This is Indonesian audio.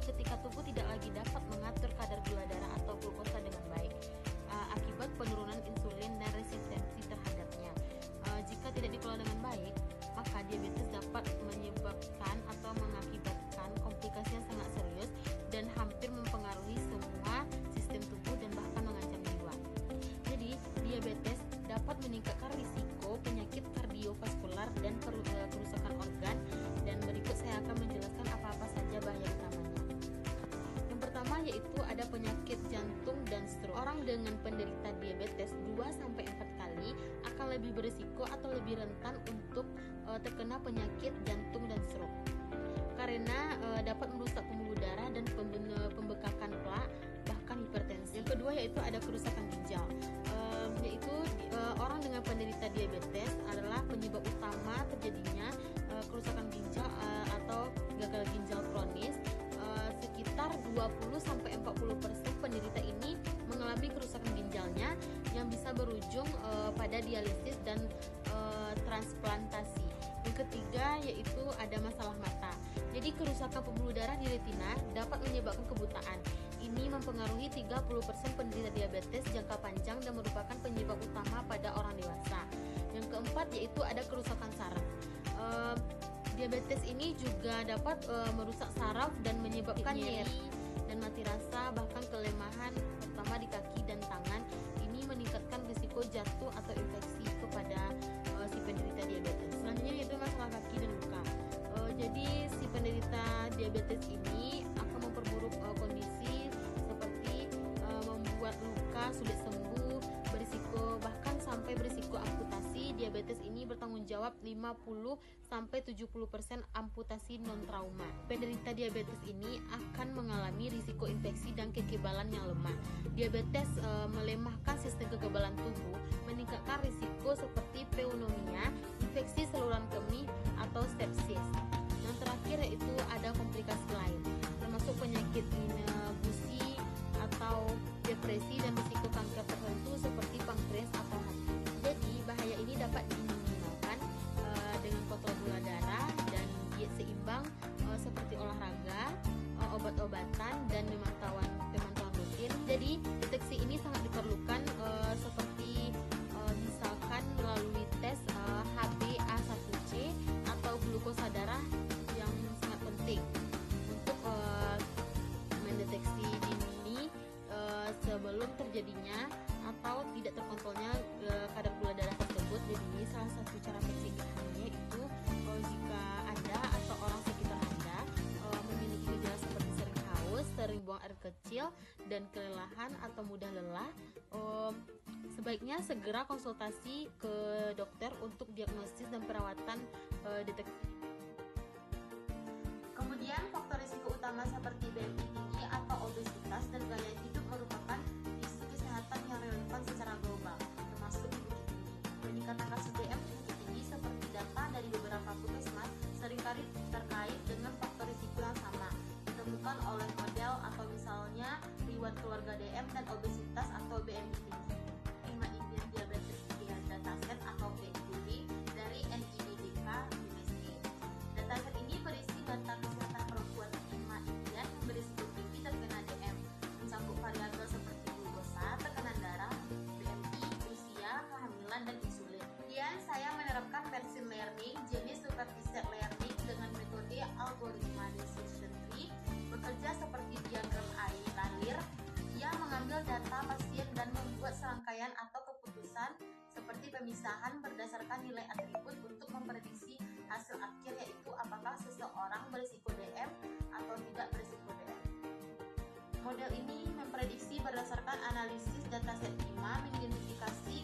ketika tubuh tidak lagi dapat mengatur kadar gula darah atau glukosa dengan baik akibat penurunan insulin dan resistensi terhadapnya. Jika tidak dikelola dengan baik, maka diabetes dapat menyebabkan atau mengakibatkan komplikasi yang sangat serius dan hampir mempengaruhi semua sistem tubuh dan bahkan mengancam jiwa. Jadi, diabetes dapat meningkatkan risiko penyakit kardiovaskular dan kerusakan organ, dan berikut saya akan menjelaskan apa-apa saja bahaya utamanya. Yang pertama yaitu ada penyakit jantung dan stroke. Orang dengan penderita diabetes 2-4 kali akan lebih berisiko atau lebih rentan untuk terkena penyakit jantung dan stroke karena dapat merusak pembuluh darah dan pembekakan plak, bahkan hipertensi. Yang kedua yaitu ada kerusakan ginjal, yaitu orang dengan penderita diabetes adalah penyebab utama terjadinya kerusakan ginjal atau gagal ginjal kronis. Sekitar 20-40% penderita ini mengalami kerusakan ginjalnya yang bisa berujung pada dialisis dan transplantasi. Yang ketiga yaitu ada masalah mata. Jadi kerusakan pembuluh darah di retina dapat menyebabkan kebutaan. Ini mempengaruhi 30% penderita diabetes jangka panjang dan merupakan penyebab utama pada orang dewasa. Yang keempat yaitu ada kerusakan saraf. Diabetes ini juga dapat merusak saraf dan menyebabkan nyeri dan mati rasa, bahkan kelemahan terutama di kaki dan tangan. Ini meningkatkan risiko jatuh atau infeksi kepada si penderita diabetes. Selanjutnya yaitu masalah kaki dan luka. Jadi si penderita diabetes ini akan memperburuk kondisi seperti membuat luka sulit sembuh, berisiko bahkan sampai berisiko amputasi. Diabetes ini bertanggung jawab 50-70% amputasi non trauma. Penderita diabetes ini akan mengalami risiko infeksi dan kekebalan yang lemah. Diabetes melemahkan sistem kekebalan tubuh, meningkatkan risiko seperti pneumonia, infeksi saluran kemih atau sepsis. Yang terakhir yaitu ada komplikasi lain, termasuk penyakit gusi atau depresi dan risiko kanker tertentu seperti pankreas atau hati. Jadi bahaya ini dapat diminimalkan dengan kontrol gula darah dan diet seimbang seperti olahraga, obat-obatan dan pemantauan rutin. Jadi deteksi ini sangat diperlukan seperti misalkan melalui tes HbA1c atau glukosa darah yang sangat penting untuk mendeteksi dini sebelum terjadinya atau tidak terkontrolnya kadar gula darah tersebut. Jadi salah satu cara pencegahannya itu jika Anda atau orang sekitar Anda memiliki gejala seperti sering haus, sering buang air kecil, dan kelelahan atau mudah lelah, sebaiknya segera konsultasi ke dokter untuk diagnosis dan perawatan deteksi. Kemudian faktor risiko utama seperti BMI tinggi atau obesitas dan gaya hidup merupakan isu kesehatan yang relevan secara global, termasuk penyakit tinggi. Peningkatan kasus DM penyakit tinggi seperti data dari beberapa puskesmas seringkali terkait dengan faktor risiko yang sama ditemukan oleh model atau misalnya riwayat keluarga DM dan obesitas atau BMI tinggi. Indian Diabetes Dataset atau PIDD dari NIDDK USA. Dataset ini berisi data kesehatan perempuan 5 Indian yang berisiko tinggi terkena DM, mencakup variabel seperti glukosa, tekanan darah, BMI, usia, kehamilan, dan insulin. Kemudian saya menerapkan machine learning jenis supervised learning dengan metode algoritma decision tree, bekerja seperti diagram lalir yang mengambil data pasien dan membuat serangkaian atau keputusan seperti pemisahan berdasarkan nilai atribut untuk memprediksi hasil akhir, yaitu apakah seseorang berisiko DM atau tidak berisiko DM. Model ini memprediksi berdasarkan analisis dataset 5, mengidentifikasi